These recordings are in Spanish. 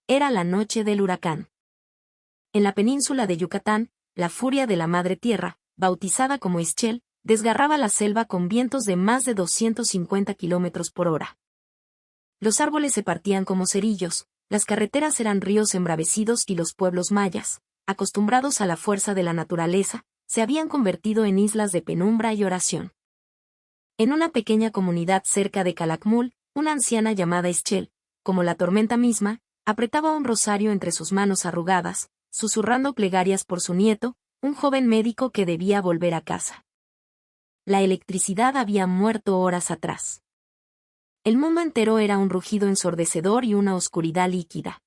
Era la noche del huracán. En la península de Yucatán, la furia de la madre tierra, bautizada como Ischel, desgarraba la selva con vientos de más de 250 kilómetros por hora. Los árboles se partían como cerillos, las carreteras eran ríos embravecidos y los pueblos mayas, acostumbrados a la fuerza de la naturaleza, se habían convertido en islas de penumbra y oración. En una pequeña comunidad cerca de Calakmul, una anciana llamada Ischel, como la tormenta misma, apretaba un rosario entre sus manos arrugadas, susurrando plegarias por su nieto, un joven médico que debía volver a casa. La electricidad había muerto horas atrás. El mundo entero era un rugido ensordecedor y una oscuridad líquida.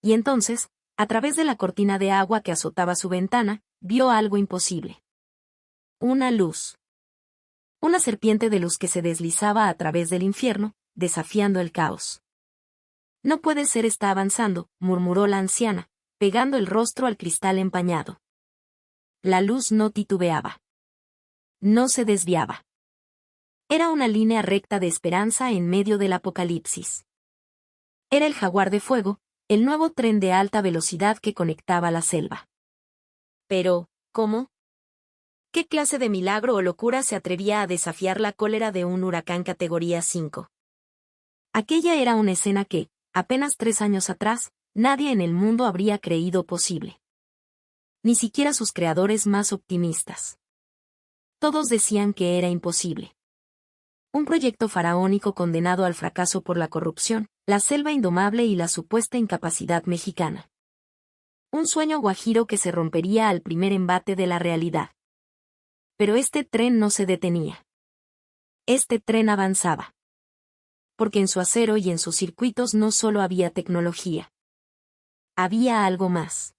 Y entonces, a través de la cortina de agua que azotaba su ventana, vio algo imposible. Una luz. Una serpiente de luz que se deslizaba a través del infierno, desafiando el caos. No puede ser, está avanzando, murmuró la anciana, pegando el rostro al cristal empañado. La luz no titubeaba. No se desviaba. Era una línea recta de esperanza en medio del apocalipsis. Era el Jaguar de Fuego, el nuevo tren de alta velocidad que conectaba la selva. Pero, ¿cómo? ¿Qué clase de milagro o locura se atrevía a desafiar la cólera de un huracán categoría 5? Aquella era una escena que, apenas 3 años atrás, nadie en el mundo habría creído posible. Ni siquiera sus creadores más optimistas. Todos decían que era imposible. Un proyecto faraónico condenado al fracaso por la corrupción, la selva indomable y la supuesta incapacidad mexicana. Un sueño guajiro que se rompería al primer embate de la realidad. Pero este tren no se detenía. Este tren avanzaba. Porque en su acero y en sus circuitos no solo había tecnología. Había algo más.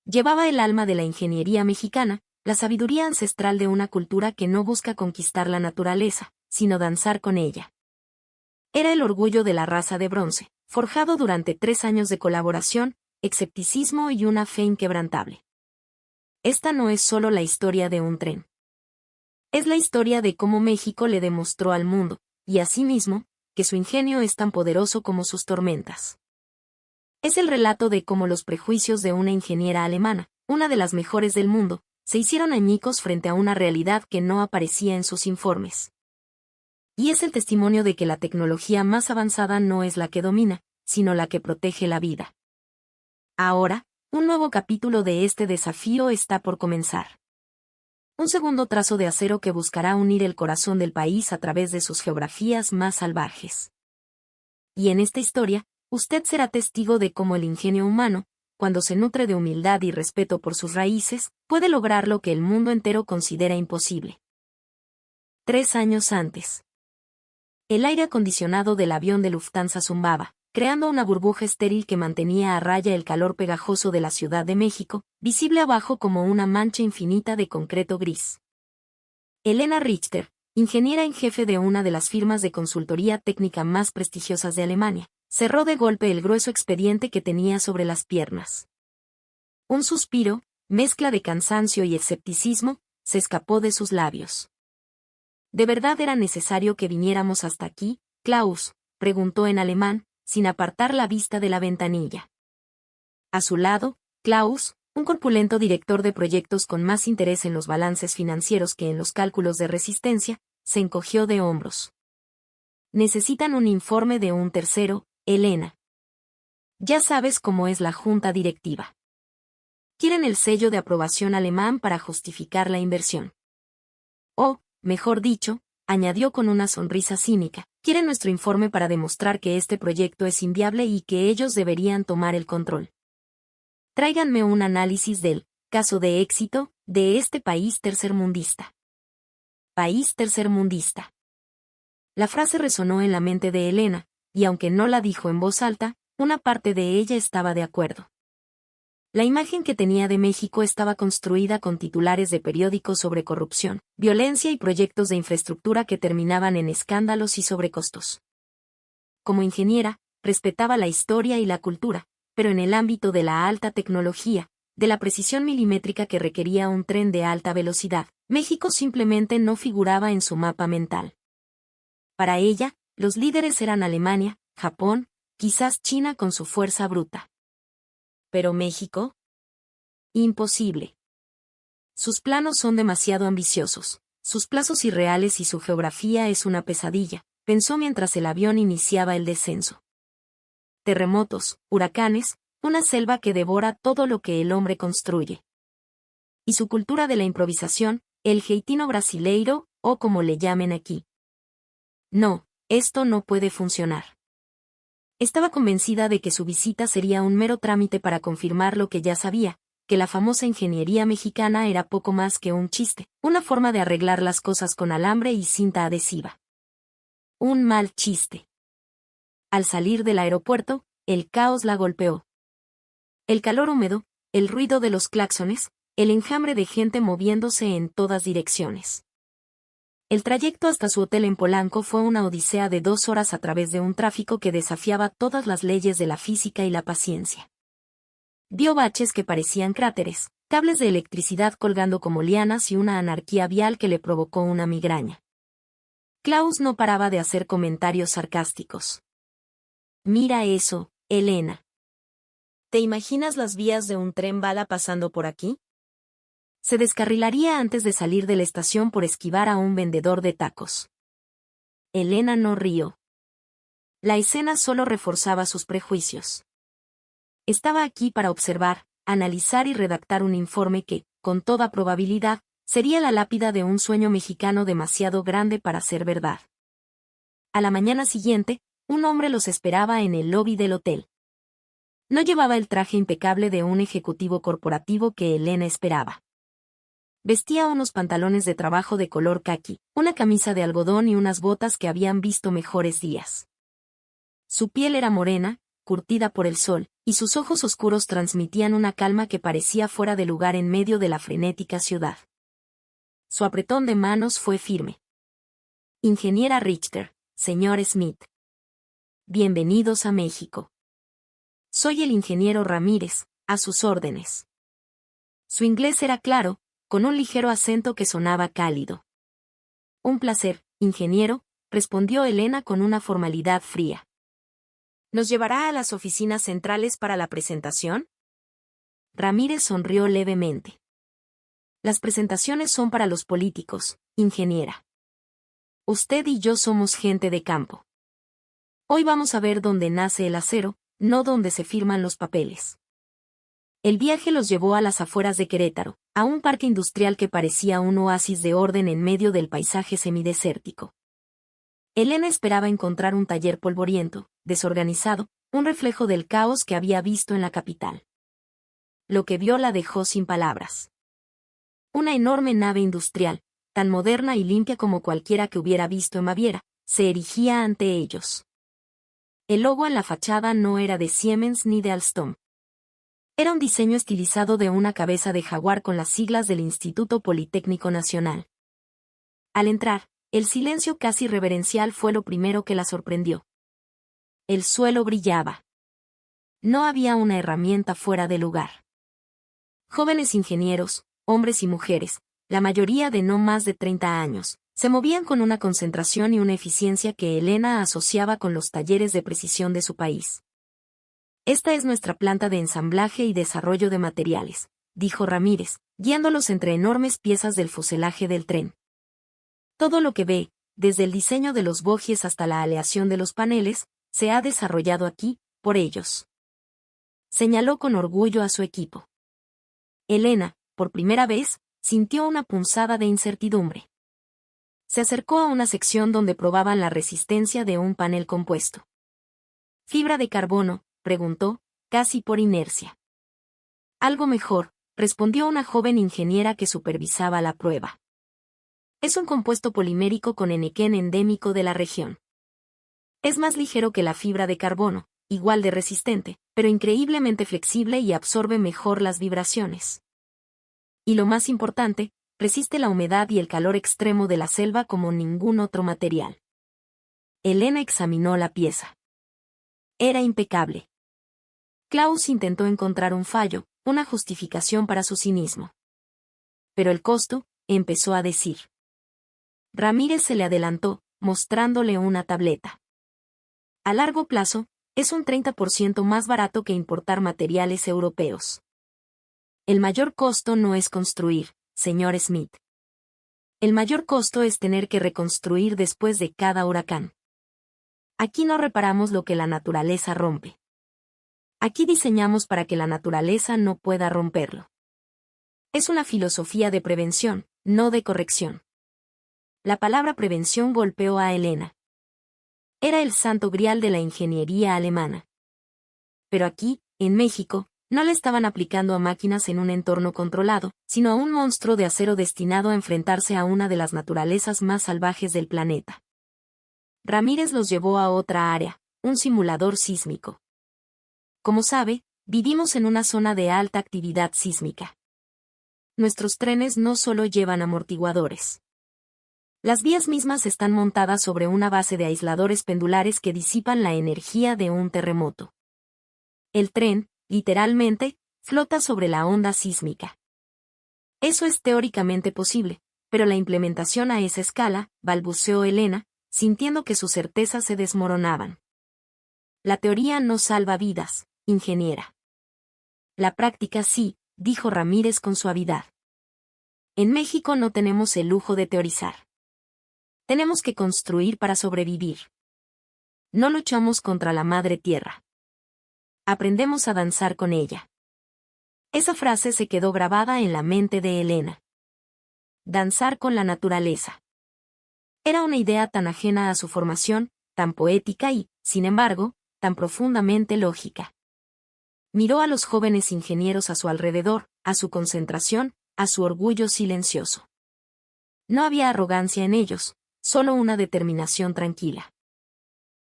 Llevaba el alma de la ingeniería mexicana, la sabiduría ancestral de una cultura que no busca conquistar la naturaleza, sino danzar con ella. Era el orgullo de la raza de bronce, forjado durante 3 años de colaboración, escepticismo y una fe inquebrantable. Esta no es solo la historia de un tren. Es la historia de cómo México le demostró al mundo, y a sí mismo, que su ingenio es tan poderoso como sus tormentas. Es el relato de cómo los prejuicios de una ingeniera alemana, una de las mejores del mundo, se hicieron añicos frente a una realidad que no aparecía en sus informes. Y es el testimonio de que la tecnología más avanzada no es la que domina, sino la que protege la vida. Ahora, un nuevo capítulo de este desafío está por comenzar. Un segundo trazo de acero que buscará unir el corazón del país a través de sus geografías más salvajes. Y en esta historia, usted será testigo de cómo el ingenio humano, cuando se nutre de humildad y respeto por sus raíces, puede lograr lo que el mundo entero considera imposible. 3 años antes. El aire acondicionado del avión de Lufthansa zumbaba, creando una burbuja estéril que mantenía a raya el calor pegajoso de la Ciudad de México, visible abajo como una mancha infinita de concreto gris. Elena Richter, ingeniera en jefe de una de las firmas de consultoría técnica más prestigiosas de Alemania, cerró de golpe el grueso expediente que tenía sobre las piernas. Un suspiro, mezcla de cansancio y escepticismo, se escapó de sus labios. ¿De verdad era necesario que viniéramos hasta aquí, Klaus?, preguntó en alemán, sin apartar la vista de la ventanilla. A su lado, Klaus, un corpulento director de proyectos con más interés en los balances financieros que en los cálculos de resistencia, se encogió de hombros. Necesitan un informe de un tercero, Elena. Ya sabes cómo es la junta directiva. Quieren el sello de aprobación alemán para justificar la inversión. O, mejor dicho, añadió con una sonrisa cínica, quieren nuestro informe para demostrar que este proyecto es inviable y que ellos deberían tomar el control. Tráiganme un análisis del caso de éxito de este país tercermundista. País tercermundista. La frase resonó en la mente de Elena, y aunque no la dijo en voz alta, una parte de ella estaba de acuerdo. La imagen que tenía de México estaba construida con titulares de periódicos sobre corrupción, violencia y proyectos de infraestructura que terminaban en escándalos y sobrecostos. Como ingeniera, respetaba la historia y la cultura, pero en el ámbito de la alta tecnología, de la precisión milimétrica que requería un tren de alta velocidad, México simplemente no figuraba en su mapa mental. Para ella, los líderes eran Alemania, Japón, quizás China con su fuerza bruta. ¿Pero México? Imposible. Sus planos son demasiado ambiciosos, sus plazos irreales y su geografía es una pesadilla, pensó mientras el avión iniciaba el descenso. Terremotos, huracanes, una selva que devora todo lo que el hombre construye. Y su cultura de la improvisación, el jeitino brasileiro, o como le llamen aquí. No, esto no puede funcionar. Estaba convencida de que su visita sería un mero trámite para confirmar lo que ya sabía, que la famosa ingeniería mexicana era poco más que un chiste, una forma de arreglar las cosas con alambre y cinta adhesiva. Un mal chiste. Al salir del aeropuerto, el caos la golpeó. El calor húmedo, el ruido de los claxones, el enjambre de gente moviéndose en todas direcciones. El trayecto hasta su hotel en Polanco fue una odisea de 2 horas a través de un tráfico que desafiaba todas las leyes de la física y la paciencia. Vio baches que parecían cráteres, cables de electricidad colgando como lianas y una anarquía vial que le provocó una migraña. Klaus no paraba de hacer comentarios sarcásticos. Mira eso, Elena. ¿Te imaginas las vías de un tren bala pasando por aquí? Se descarrilaría antes de salir de la estación por esquivar a un vendedor de tacos. Elena no rió. La escena solo reforzaba sus prejuicios. Estaba aquí para observar, analizar y redactar un informe que, con toda probabilidad, sería la lápida de un sueño mexicano demasiado grande para ser verdad. A la mañana siguiente, un hombre los esperaba en el lobby del hotel. No llevaba el traje impecable de un ejecutivo corporativo que Elena esperaba. Vestía unos pantalones de trabajo de color caqui, una camisa de algodón y unas botas que habían visto mejores días. Su piel era morena, curtida por el sol, y sus ojos oscuros transmitían una calma que parecía fuera de lugar en medio de la frenética ciudad. Su apretón de manos fue firme. Ingeniera Richter, señor Smith. Bienvenidos a México. Soy el ingeniero Ramírez, a sus órdenes. Su inglés era claro, con un ligero acento que sonaba cálido. Un placer, ingeniero, respondió Elena con una formalidad fría. ¿Nos llevará a las oficinas centrales para la presentación? Ramírez sonrió levemente. Las presentaciones son para los políticos, ingeniera. Usted y yo somos gente de campo. Hoy vamos a ver dónde nace el acero, no dónde se firman los papeles. El viaje los llevó a las afueras de Querétaro, a un parque industrial que parecía un oasis de orden en medio del paisaje semidesértico. Elena esperaba encontrar un taller polvoriento, desorganizado, un reflejo del caos que había visto en la capital. Lo que vio la dejó sin palabras. Una enorme nave industrial, tan moderna y limpia como cualquiera que hubiera visto en Baviera, se erigía ante ellos. El logo en la fachada no era de Siemens ni de Alstom. Era un diseño estilizado de una cabeza de jaguar con las siglas del Instituto Politécnico Nacional. Al entrar, el silencio casi reverencial fue lo primero que la sorprendió. El suelo brillaba. No había una herramienta fuera de lugar. Jóvenes ingenieros, hombres y mujeres, la mayoría de no más de 30 años, se movían con una concentración y una eficiencia que Elena asociaba con los talleres de precisión de su país. Esta es nuestra planta de ensamblaje y desarrollo de materiales, dijo Ramírez, guiándolos entre enormes piezas del fuselaje del tren. Todo lo que ve, desde el diseño de los bogies hasta la aleación de los paneles, se ha desarrollado aquí, por ellos. Señaló con orgullo a su equipo. Elena, por primera vez, sintió una punzada de incertidumbre. Se acercó a una sección donde probaban la resistencia de un panel compuesto. ¿Fibra de carbono?, preguntó, casi por inercia. Algo mejor, respondió una joven ingeniera que supervisaba la prueba. Es un compuesto polimérico con enequén endémico de la región. Es más ligero que la fibra de carbono, igual de resistente, pero increíblemente flexible y absorbe mejor las vibraciones. Y lo más importante, resiste la humedad y el calor extremo de la selva como ningún otro material. Elena examinó la pieza. Era impecable. Klaus intentó encontrar un fallo, una justificación para su cinismo. Pero el costo, empezó a decir. Ramírez se le adelantó, mostrándole una tableta. A largo plazo, Es un 30% más barato que importar materiales europeos. El mayor costo no es construir, señor Smith. El mayor costo es tener que reconstruir después de cada huracán. Aquí no reparamos lo que la naturaleza rompe. Aquí diseñamos para que la naturaleza no pueda romperlo. Es una filosofía de prevención, no de corrección. La palabra prevención golpeó a Elena. Era el santo grial de la ingeniería alemana. Pero aquí, en México, no le estaban aplicando a máquinas en un entorno controlado, sino a un monstruo de acero destinado a enfrentarse a una de las naturalezas más salvajes del planeta. Ramírez los llevó a otra área, un simulador sísmico. Como sabe, vivimos en una zona de alta actividad sísmica. Nuestros trenes no solo llevan amortiguadores. Las vías mismas están montadas sobre una base de aisladores pendulares que disipan la energía de un terremoto. El tren, literalmente, flota sobre la onda sísmica. Eso es teóricamente posible, pero la implementación a esa escala, balbuceó Elena, sintiendo que sus certezas se desmoronaban. La teoría no salva vidas, ingeniera. La práctica sí, dijo Ramírez con suavidad. En México no tenemos el lujo de teorizar. Tenemos que construir para sobrevivir. No luchamos contra la madre tierra. Aprendemos a danzar con ella. Esa frase se quedó grabada en la mente de Elena. Danzar con la naturaleza. Era una idea tan ajena a su formación, tan poética y, sin embargo, tan profundamente lógica. Miró a los jóvenes ingenieros a su alrededor, a su concentración, a su orgullo silencioso. No había arrogancia en ellos, solo una determinación tranquila.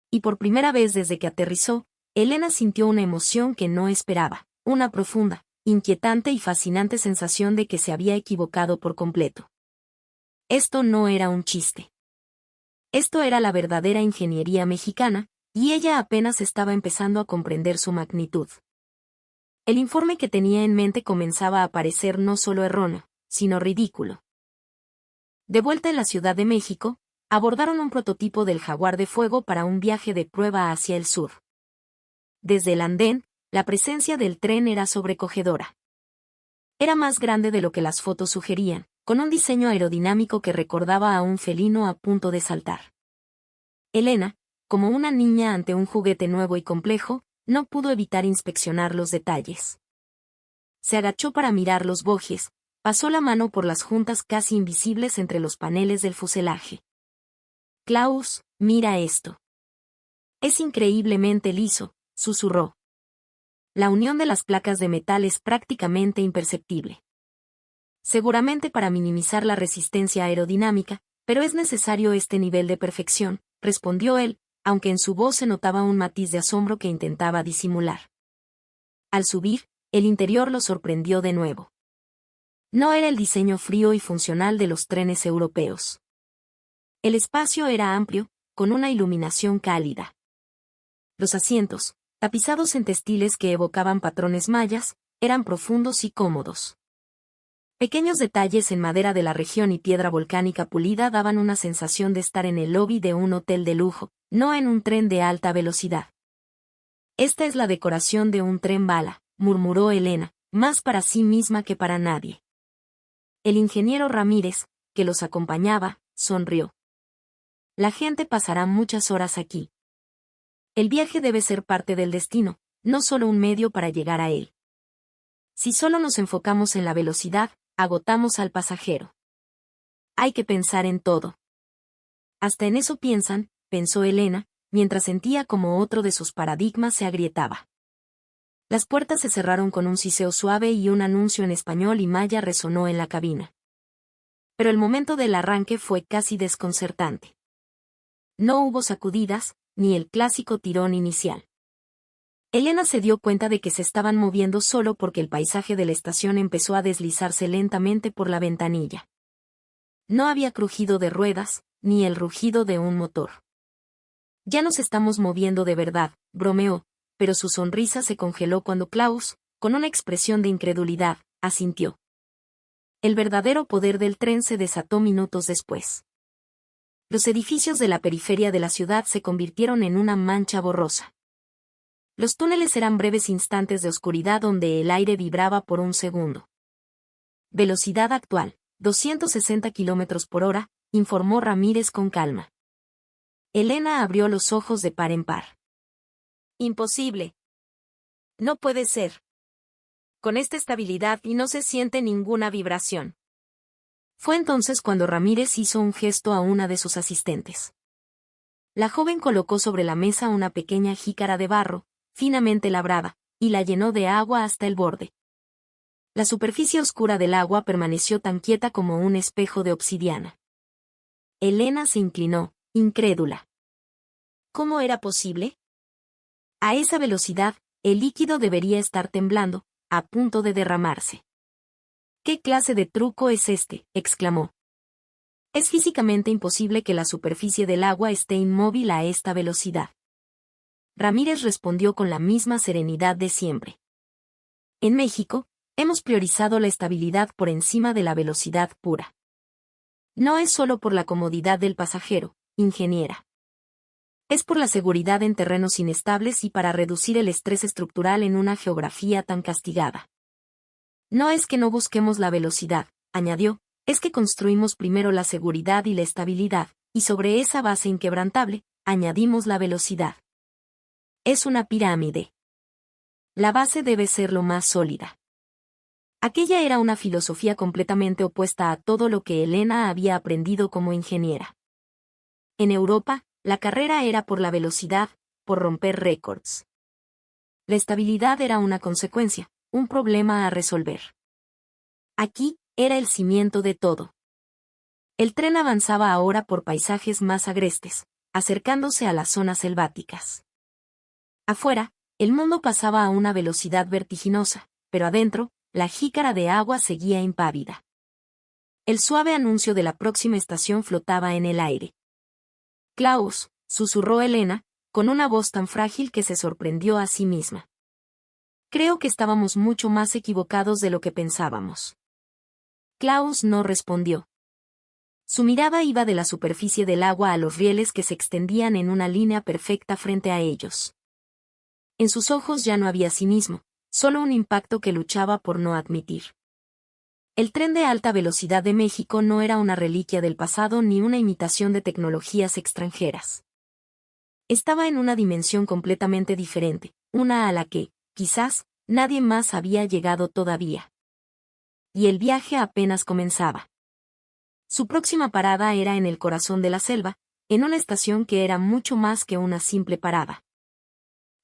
Y por primera vez desde que aterrizó, Elena sintió una emoción que no esperaba, una profunda, inquietante y fascinante sensación de que se había equivocado por completo. Esto no era un chiste. Esto era la verdadera ingeniería mexicana, y ella apenas estaba empezando a comprender su magnitud. El informe que tenía en mente comenzaba a parecer no solo erróneo, sino ridículo. De vuelta en la Ciudad de México, abordaron un prototipo del Jaguar de Fuego para un viaje de prueba hacia el sur. Desde el andén, la presencia del tren era sobrecogedora. Era más grande de lo que las fotos sugerían, con un diseño aerodinámico que recordaba a un felino a punto de saltar. Elena, como una niña ante un juguete nuevo y complejo, no pudo evitar inspeccionar los detalles. Se agachó para mirar los bojes, pasó la mano por las juntas casi invisibles entre los paneles del fuselaje. Klaus, mira esto. Es increíblemente liso, susurró. La unión de las placas de metal es prácticamente imperceptible. Seguramente para minimizar la resistencia aerodinámica, pero es necesario este nivel de perfección, respondió él, aunque en su voz se notaba un matiz de asombro que intentaba disimular. Al subir, el interior lo sorprendió de nuevo. No era el diseño frío y funcional de los trenes europeos. El espacio era amplio, con una iluminación cálida. Los asientos, tapizados en textiles que evocaban patrones mayas, eran profundos y cómodos. Pequeños detalles en madera de la región y piedra volcánica pulida daban una sensación de estar en el lobby de un hotel de lujo, no en un tren de alta velocidad. Esta es la decoración de un tren bala, murmuró Elena, más para sí misma que para nadie. El ingeniero Ramírez, que los acompañaba, sonrió. La gente pasará muchas horas aquí. El viaje debe ser parte del destino, no solo un medio para llegar a él. Si solo nos enfocamos en la velocidad, agotamos al pasajero. Hay que pensar en todo. Hasta en eso piensan, pensó Elena, mientras sentía como otro de sus paradigmas se agrietaba. Las puertas se cerraron con un siseo suave y un anuncio en español y maya resonó en la cabina. Pero el momento del arranque fue casi desconcertante. No hubo sacudidas, ni el clásico tirón inicial. Elena se dio cuenta de que se estaban moviendo solo porque el paisaje de la estación empezó a deslizarse lentamente por la ventanilla. No había crujido de ruedas, ni el rugido de un motor. Ya nos estamos moviendo de verdad, bromeó, pero su sonrisa se congeló cuando Klaus, con una expresión de incredulidad, asintió. El verdadero poder del tren se desató minutos después. Los edificios de la periferia de la ciudad se convirtieron en una mancha borrosa. Los túneles eran breves instantes de oscuridad donde el aire vibraba por un segundo. Velocidad actual, 260 km por hora, informó Ramírez con calma. Elena abrió los ojos de par en par. Imposible. No puede ser. Con esta estabilidad y no se siente ninguna vibración. Fue entonces cuando Ramírez hizo un gesto a una de sus asistentes. La joven colocó sobre la mesa una pequeña jícara de barro, finamente labrada, y la llenó de agua hasta el borde. La superficie oscura del agua permaneció tan quieta como un espejo de obsidiana. Elena se inclinó, incrédula. ¿Cómo era posible? A esa velocidad, el líquido debería estar temblando, a punto de derramarse. ¿Qué clase de truco es este?, exclamó. Es físicamente imposible que la superficie del agua esté inmóvil a esta velocidad. Ramírez respondió con la misma serenidad de siempre. En México, hemos priorizado la estabilidad por encima de la velocidad pura. No es solo por la comodidad del pasajero, ingeniera. Es por la seguridad en terrenos inestables y para reducir el estrés estructural en una geografía tan castigada. No es que no busquemos la velocidad, añadió, es que construimos primero la seguridad y la estabilidad, y sobre esa base inquebrantable, añadimos la velocidad. Es una pirámide. La base debe ser lo más sólida. Aquella era una filosofía completamente opuesta a todo lo que Elena había aprendido como ingeniera. En Europa, la carrera era por la velocidad, por romper récords. La estabilidad era una consecuencia, un problema a resolver. Aquí, era el cimiento de todo. El tren avanzaba ahora por paisajes más agrestes, acercándose a las zonas selváticas. Afuera, el mundo pasaba a una velocidad vertiginosa, pero adentro, la jícara de agua seguía impávida. El suave anuncio de la próxima estación flotaba en el aire. Klaus, susurró Elena, con una voz tan frágil que se sorprendió a sí misma. Creo que estábamos mucho más equivocados de lo que pensábamos. Klaus no respondió. Su mirada iba de la superficie del agua a los rieles que se extendían en una línea perfecta frente a ellos. En sus ojos ya no había cinismo, solo un impacto que luchaba por no admitir. El tren de alta velocidad de México no era una reliquia del pasado ni una imitación de tecnologías extranjeras. Estaba en una dimensión completamente diferente, una a la que, quizás, nadie más había llegado todavía. Y el viaje apenas comenzaba. Su próxima parada era en el corazón de la selva, en una estación que era mucho más que una simple parada.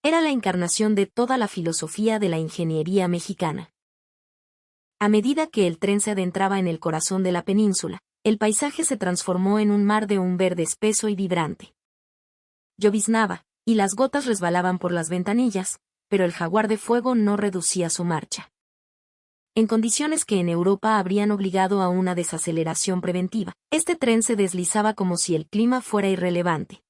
Era la encarnación de toda la filosofía de la ingeniería mexicana. A medida que el tren se adentraba en el corazón de la península, el paisaje se transformó en un mar de un verde espeso y vibrante. Lloviznaba, y las gotas resbalaban por las ventanillas, pero el jaguar de fuego no reducía su marcha. En condiciones que en Europa habrían obligado a una desaceleración preventiva, este tren se deslizaba como si el clima fuera irrelevante.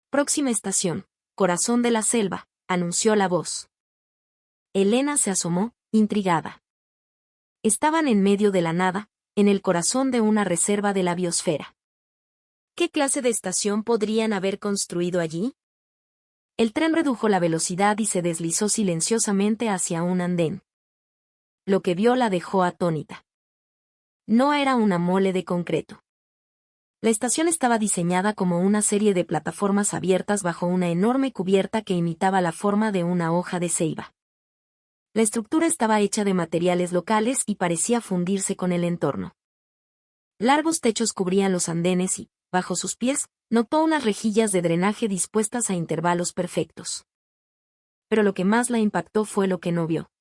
Próxima estación, corazón de la selva, anunció la voz. Elena se asomó, intrigada. Estaban en medio de la nada, en el corazón de una reserva de la biosfera. ¿Qué clase de estación podrían haber construido allí? El tren redujo la velocidad y se deslizó silenciosamente hacia un andén. Lo que vio la dejó atónita. No era una mole de concreto. La estación estaba diseñada como una serie de plataformas abiertas bajo una enorme cubierta que imitaba la forma de una hoja de ceiba. La estructura estaba hecha de materiales locales y parecía fundirse con el entorno. Largos techos cubrían los andenes y, bajo sus pies, notó unas rejillas de drenaje dispuestas a intervalos perfectos. Pero lo que más la impactó fue lo que no vio.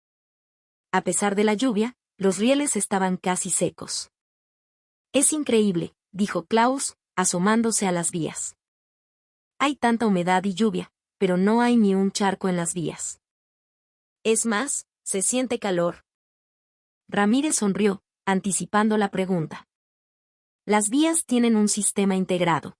A pesar de la lluvia, los rieles estaban casi secos. Es increíble, dijo Klaus, asomándose a las vías. Hay tanta humedad y lluvia, pero no hay ni un charco en las vías. Es más, se siente calor. Ramírez sonrió, anticipando la pregunta. Las vías tienen un sistema integrado.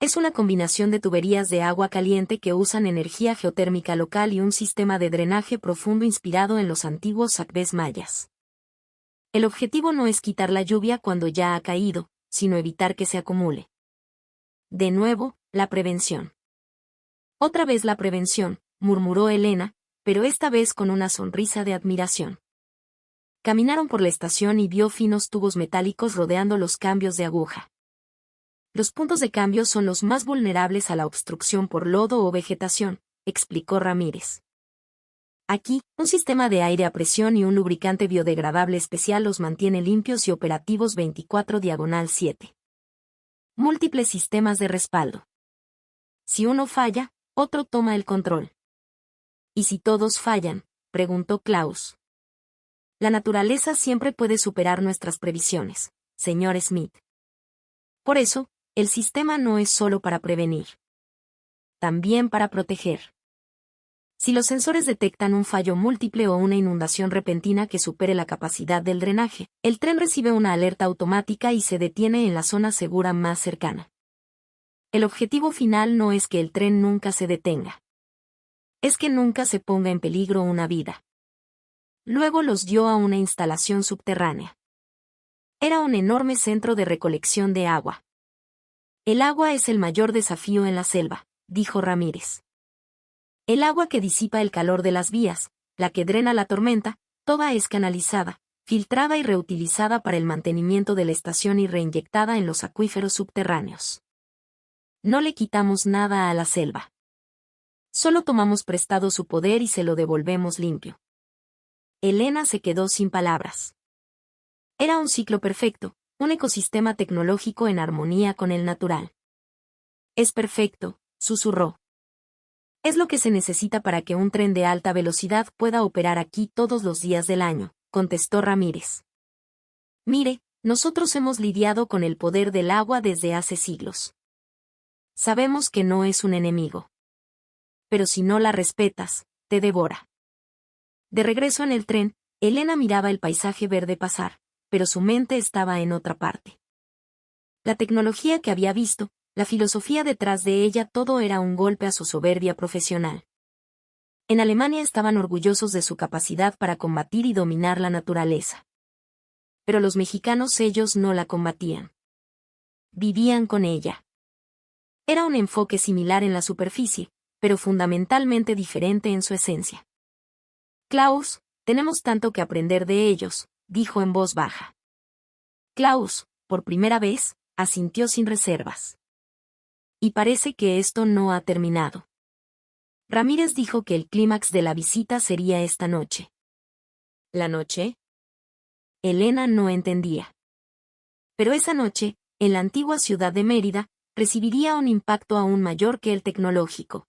Es una combinación de tuberías de agua caliente que usan energía geotérmica local y un sistema de drenaje profundo inspirado en los antiguos sacbés mayas. El objetivo no es quitar la lluvia cuando ya ha caído, sino evitar que se acumule. De nuevo, la prevención. Otra vez la prevención, murmuró Elena, pero esta vez con una sonrisa de admiración. Caminaron por la estación y vio finos tubos metálicos rodeando los cambios de aguja. Los puntos de cambio son los más vulnerables a la obstrucción por lodo o vegetación, explicó Ramírez. Aquí, un sistema de aire a presión y un lubricante biodegradable especial los mantiene limpios y operativos 24/7. Múltiples sistemas de respaldo. Si uno falla, otro toma el control. ¿Y si todos fallan?, preguntó Klaus. La naturaleza siempre puede superar nuestras previsiones, señor Smith. Por eso, el sistema no es solo para prevenir. También para proteger. Si los sensores detectan un fallo múltiple o una inundación repentina que supere la capacidad del drenaje, el tren recibe una alerta automática y se detiene en la zona segura más cercana. El objetivo final no es que el tren nunca se detenga. Es que nunca se ponga en peligro una vida. Luego los dio a una instalación subterránea. Era un enorme centro de recolección de agua. El agua es el mayor desafío en la selva, dijo Ramírez. El agua que disipa el calor de las vías, la que drena la tormenta, toda es canalizada, filtrada y reutilizada para el mantenimiento de la estación y reinyectada en los acuíferos subterráneos. No le quitamos nada a la selva. Solo tomamos prestado su poder y se lo devolvemos limpio. Elena se quedó sin palabras. Era un ciclo perfecto, un ecosistema tecnológico en armonía con el natural. Es perfecto, susurró. Es lo que se necesita para que un tren de alta velocidad pueda operar aquí todos los días del año, contestó Ramírez. Mire, nosotros hemos lidiado con el poder del agua desde hace siglos. Sabemos que no es un enemigo. Pero si no la respetas, te devora. De regreso en el tren, Elena miraba el paisaje verde pasar, pero su mente estaba en otra parte. La tecnología que había visto, la filosofía detrás de ella, todo era un golpe a su soberbia profesional. En Alemania estaban orgullosos de su capacidad para combatir y dominar la naturaleza. Pero los mexicanos ellos no la combatían. Vivían con ella. Era un enfoque similar en la superficie, pero fundamentalmente diferente en su esencia. Klaus, tenemos tanto que aprender de ellos, dijo en voz baja. Klaus, por primera vez, asintió sin reservas. Y parece que esto no ha terminado. Ramírez dijo que el clímax de la visita sería esta noche. ¿La noche? Elena no entendía. Pero esa noche, en la antigua ciudad de Mérida, recibiría un impacto aún mayor que el tecnológico.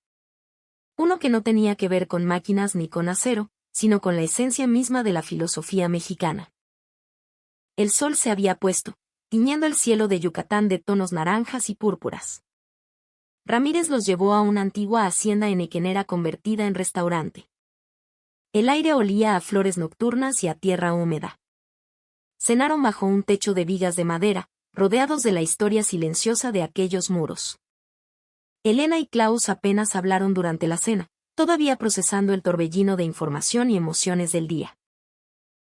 Uno que no tenía que ver con máquinas ni con acero, sino con la esencia misma de la filosofía mexicana. El sol se había puesto, tiñendo el cielo de Yucatán de tonos naranjas y púrpuras. Ramírez los llevó a una antigua hacienda henequenera convertida en restaurante. El aire olía a flores nocturnas y a tierra húmeda. Cenaron bajo un techo de vigas de madera, rodeados de la historia silenciosa de aquellos muros. Elena y Klaus apenas hablaron durante la cena, todavía procesando el torbellino de información y emociones del día.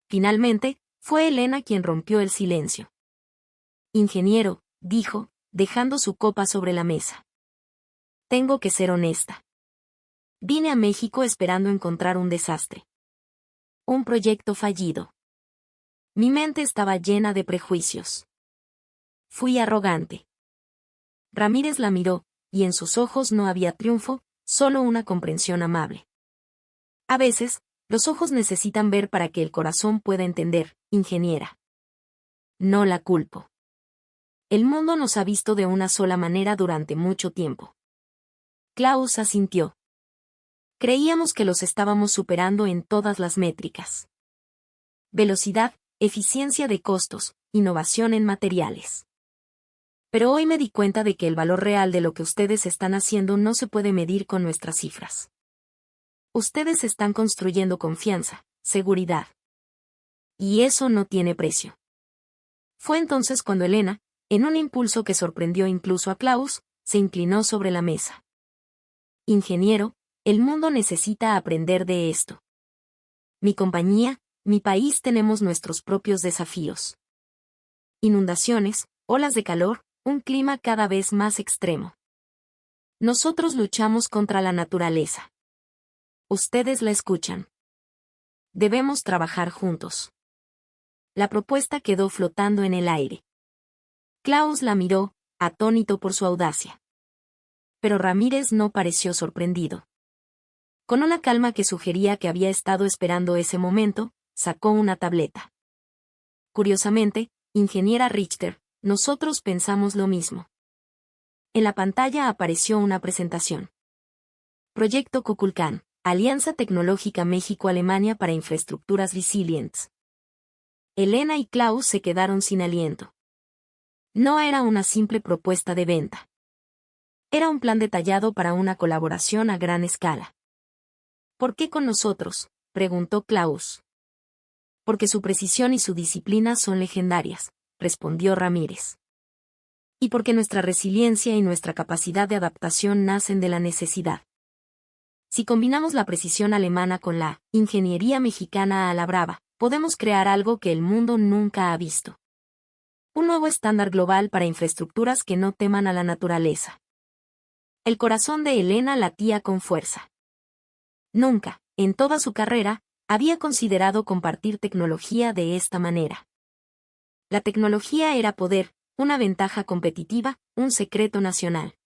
Finalmente, fue Elena quien rompió el silencio. Ingeniero, dijo, dejando su copa sobre la mesa. Tengo que ser honesta. Vine a México esperando encontrar un desastre. Un proyecto fallido. Mi mente estaba llena de prejuicios. Fui arrogante. Ramírez la miró, y en sus ojos no había triunfo, solo una comprensión amable. A veces, los ojos necesitan ver para que el corazón pueda entender, ingeniera. No la culpo. El mundo nos ha visto de una sola manera durante mucho tiempo. Klaus asintió. Creíamos que los estábamos superando en todas las métricas. Velocidad, eficiencia de costos, innovación en materiales. Pero hoy me di cuenta de que el valor real de lo que ustedes están haciendo no se puede medir con nuestras cifras. Ustedes están construyendo confianza, seguridad. Y eso no tiene precio. Fue entonces cuando Elena, en un impulso que sorprendió incluso a Klaus, se inclinó sobre la mesa. Ingeniero, el mundo necesita aprender de esto. Mi compañía, mi país tenemos nuestros propios desafíos. Inundaciones, olas de calor, un clima cada vez más extremo. Nosotros luchamos contra la naturaleza. Ustedes la escuchan. Debemos trabajar juntos. La propuesta quedó flotando en el aire. Klaus la miró, atónito por su audacia. Pero Ramírez no pareció sorprendido. Con una calma que sugería que había estado esperando ese momento, sacó una tableta. Curiosamente, ingeniera Richter, nosotros pensamos lo mismo. En la pantalla apareció una presentación. Proyecto Kukulkan, Alianza Tecnológica México-Alemania para Infraestructuras Resilientes. Elena y Klaus se quedaron sin aliento. No era una simple propuesta de venta. Era un plan detallado para una colaboración a gran escala. ¿Por qué con nosotros?, preguntó Klaus. Porque su precisión y su disciplina son legendarias, respondió Ramírez. Y porque nuestra resiliencia y nuestra capacidad de adaptación nacen de la necesidad. Si combinamos la precisión alemana con la ingeniería mexicana a la brava, podemos crear algo que el mundo nunca ha visto. Un nuevo estándar global para infraestructuras que no teman a la naturaleza. El corazón de Elena latía con fuerza. Nunca, en toda su carrera, había considerado compartir tecnología de esta manera. La tecnología era poder, una ventaja competitiva, un secreto nacional.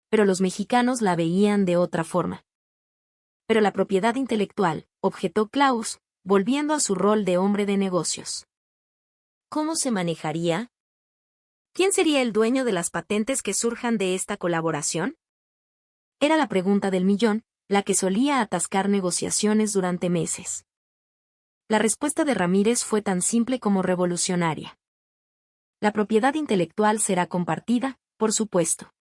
Pero los mexicanos la veían de otra forma. Pero la propiedad intelectual, objetó Klaus, volviendo a su rol de hombre de negocios. ¿Cómo se manejaría? ¿Quién sería el dueño de las patentes que surjan de esta colaboración? Era la pregunta del millón, la que solía atascar negociaciones durante meses. La respuesta de Ramírez fue tan simple como revolucionaria. La propiedad intelectual será compartida, por supuesto.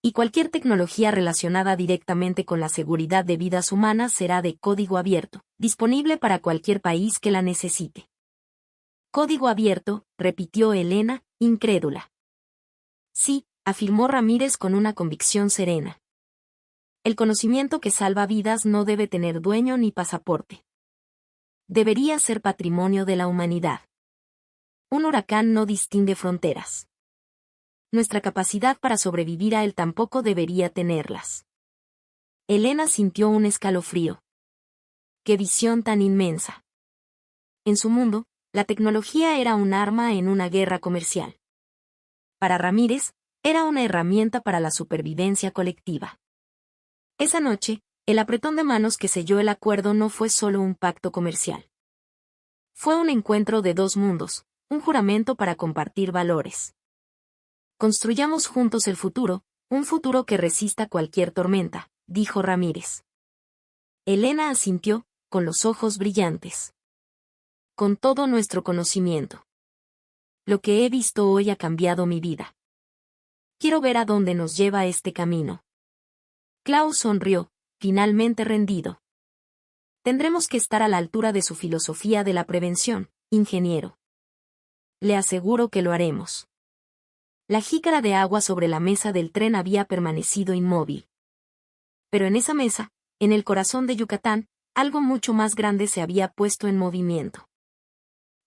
Y cualquier tecnología relacionada directamente con la seguridad de vidas humanas será de código abierto, disponible para cualquier país que la necesite. Código abierto, repitió Elena, incrédula. Sí, afirmó Ramírez con una convicción serena. El conocimiento que salva vidas no debe tener dueño ni pasaporte. Debería ser patrimonio de la humanidad. Un huracán no distingue fronteras. Nuestra capacidad para sobrevivir a él tampoco debería tenerlas. Elena sintió un escalofrío. ¡Qué visión tan inmensa! En su mundo, la tecnología era un arma en una guerra comercial. Para Ramírez, era una herramienta para la supervivencia colectiva. Esa noche, el apretón de manos que selló el acuerdo no fue solo un pacto comercial. Fue un encuentro de dos mundos, un juramento para compartir valores. Construyamos juntos el futuro, un futuro que resista cualquier tormenta, dijo Ramírez. Elena asintió, con los ojos brillantes. Con todo nuestro conocimiento. Lo que he visto hoy ha cambiado mi vida. Quiero ver a dónde nos lleva este camino. Klaus sonrió, finalmente rendido. Tendremos que estar a la altura de su filosofía de la prevención, ingeniero. Le aseguro que lo haremos. La jícara de agua sobre la mesa del tren había permanecido inmóvil. Pero en esa mesa, en el corazón de Yucatán, algo mucho más grande se había puesto en movimiento.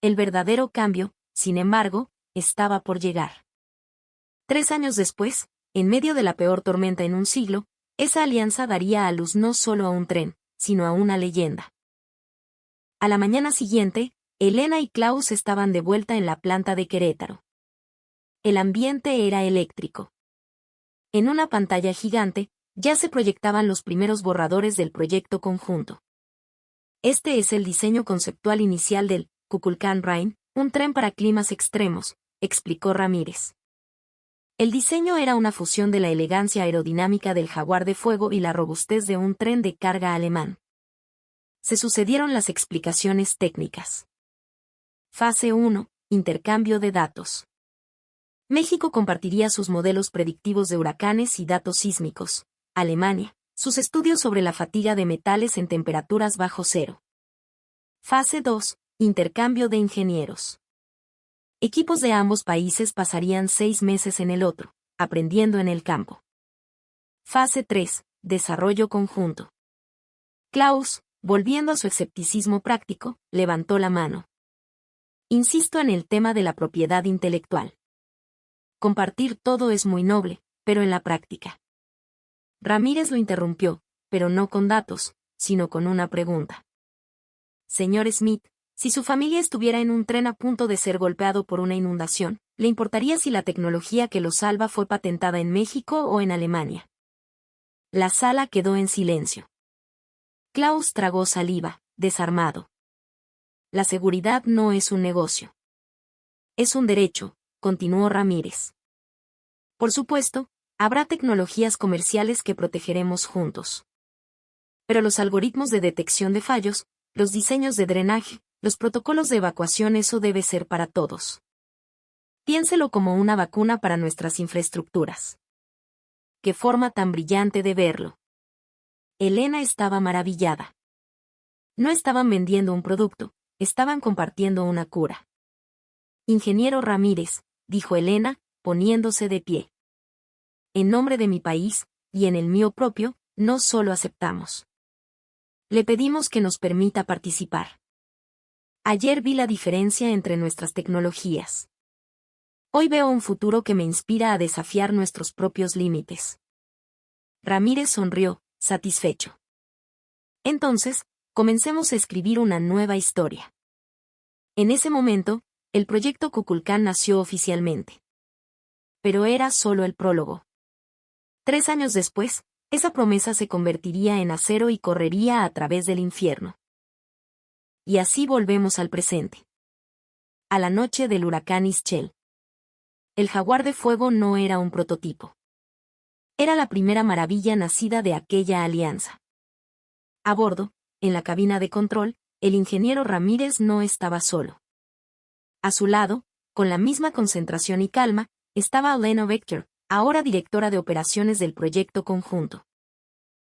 El verdadero cambio, sin embargo, estaba por llegar. 3 años después, en medio de la peor tormenta en un siglo, esa alianza daría a luz no solo a un tren, sino a una leyenda. A la mañana siguiente, Elena y Klaus estaban de vuelta en la planta de Querétaro. El ambiente era eléctrico. En una pantalla gigante, ya se proyectaban los primeros borradores del proyecto conjunto. Este es el diseño conceptual inicial del Kukulkan Rhein, un tren para climas extremos, explicó Ramírez. El diseño era una fusión de la elegancia aerodinámica del Jaguar de Fuego y la robustez de un tren de carga alemán. Se sucedieron las explicaciones técnicas. Fase 1. Intercambio de datos. México compartiría sus modelos predictivos de huracanes y datos sísmicos. Alemania, sus estudios sobre la fatiga de metales en temperaturas bajo cero. Fase 2. Intercambio de ingenieros. Equipos de ambos países pasarían 6 meses en el otro, aprendiendo en el campo. Fase 3. Desarrollo conjunto. Klaus, volviendo a su escepticismo práctico, levantó la mano. Insisto en el tema de la propiedad intelectual. Compartir todo es muy noble, pero en la práctica. Ramírez lo interrumpió. pero no con datos, sino con una pregunta. Señor Smith, si su familia estuviera en un tren a punto de ser golpeado por una inundación, ¿le importaría si la tecnología que lo salva fue patentada en México o en Alemania? La sala quedó en silencio. Klaus tragó saliva, desarmado. La seguridad no es un negocio. Es un derecho, continuó Ramírez. Por supuesto, habrá tecnologías comerciales que protegeremos juntos. Pero los algoritmos de detección de fallos, los diseños de drenaje, los protocolos de evacuación, eso debe ser para todos. Piénselo como una vacuna para nuestras infraestructuras. ¡Qué forma tan brillante de verlo! Elena estaba maravillada. No estaban vendiendo un producto, estaban compartiendo una cura. Ingeniero Ramírez, dijo Elena, poniéndose de pie. En nombre de mi país, y en el mío propio, no solo aceptamos. Le pedimos que nos permita participar. Ayer vi la diferencia entre nuestras tecnologías. Hoy veo un futuro que me inspira a desafiar nuestros propios límites. Ramírez sonrió, satisfecho. Entonces, comencemos a escribir una nueva historia. En ese momento, el proyecto Kukulcán nació oficialmente. Pero era solo el prólogo. 3 años después, esa promesa se convertiría en acero y correría a través del infierno. Y así volvemos al presente. A la noche del huracán Ischel. El Jaguar de Fuego no era un prototipo. Era la primera maravilla nacida de aquella alianza. A bordo, en la cabina de control, el ingeniero Ramírez no estaba solo. A su lado, con la misma concentración y calma, estaba Elena Vector, ahora directora de operaciones del proyecto conjunto.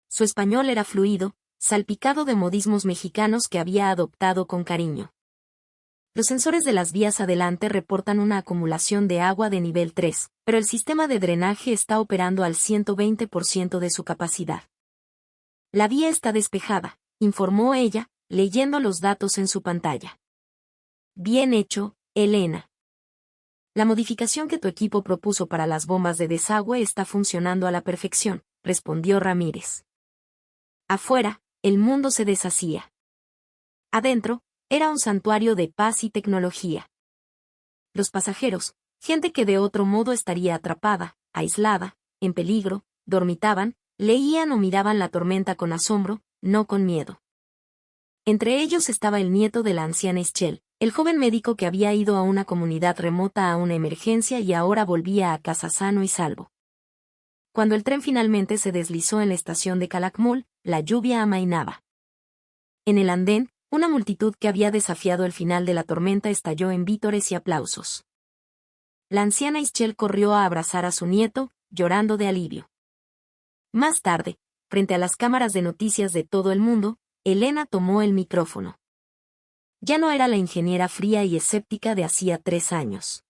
Su español era fluido, salpicado de modismos mexicanos que había adoptado con cariño. Los sensores de las vías adelante reportan una acumulación de agua de nivel 3, pero el sistema de drenaje está operando al 120% de su capacidad. La vía está despejada, informó ella, leyendo los datos en su pantalla. Bien hecho, Elena. La modificación que tu equipo propuso para las bombas de desagüe está funcionando a la perfección, respondió Ramírez. Afuera, el mundo se deshacía. Adentro, era un santuario de paz y tecnología. Los pasajeros, gente que de otro modo estaría atrapada, aislada, en peligro, dormitaban, leían o miraban la tormenta con asombro, no con miedo. Entre ellos estaba el nieto de la anciana Ischel, el joven médico que había ido a una comunidad remota a una emergencia y ahora volvía a casa sano y salvo. Cuando el tren finalmente se deslizó en la estación de Calakmul, la lluvia amainaba. En el andén, una multitud que había desafiado el final de la tormenta estalló en vítores y aplausos. La anciana Ischel corrió a abrazar a su nieto, llorando de alivio. Más tarde, frente a las cámaras de noticias de todo el mundo, Elena tomó el micrófono. Ya no era la ingeniera fría y escéptica de hacía 3 años.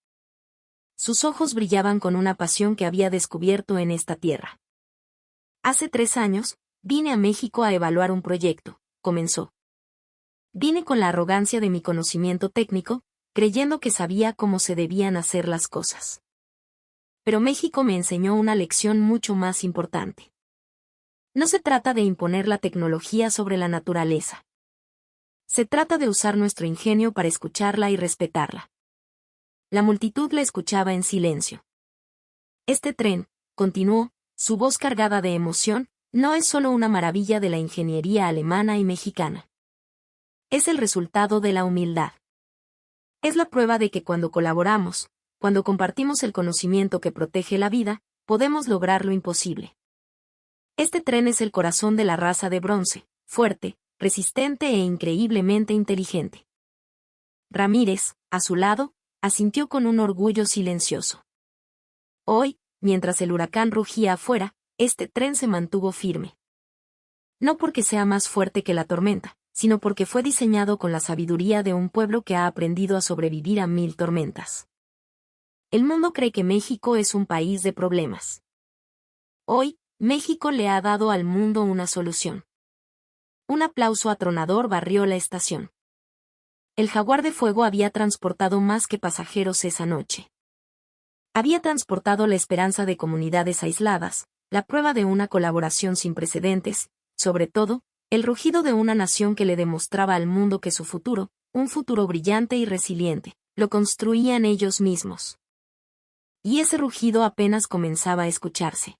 Sus ojos brillaban con una pasión que había descubierto en esta tierra. Hace 3 años, vine a México a evaluar un proyecto, comenzó. Vine con la arrogancia de mi conocimiento técnico, creyendo que sabía cómo se debían hacer las cosas. Pero México me enseñó una lección mucho más importante. No se trata de imponer la tecnología sobre la naturaleza. Se trata de usar nuestro ingenio para escucharla y respetarla. La multitud la escuchaba en silencio. Este tren, continuó, su voz cargada de emoción, no es solo una maravilla de la ingeniería alemana y mexicana. Es el resultado de la humildad. Es la prueba de que cuando colaboramos, cuando compartimos el conocimiento que protege la vida, podemos lograr lo imposible. Este tren es el corazón de la raza de bronce, fuerte, resistente e increíblemente inteligente. Ramírez, a su lado, asintió con un orgullo silencioso. Hoy, mientras el huracán rugía afuera, este tren se mantuvo firme. No porque sea más fuerte que la tormenta, sino porque fue diseñado con la sabiduría de un pueblo que ha aprendido a sobrevivir a 1000 tormentas. El mundo cree que México es un país de problemas. Hoy, México le ha dado al mundo una solución. Un aplauso atronador barrió la estación. El Jaguar de Fuego había transportado más que pasajeros esa noche. Había transportado la esperanza de comunidades aisladas, la prueba de una colaboración sin precedentes, sobre todo, el rugido de una nación que le demostraba al mundo que su futuro, un futuro brillante y resiliente, lo construían ellos mismos. Y ese rugido apenas comenzaba a escucharse.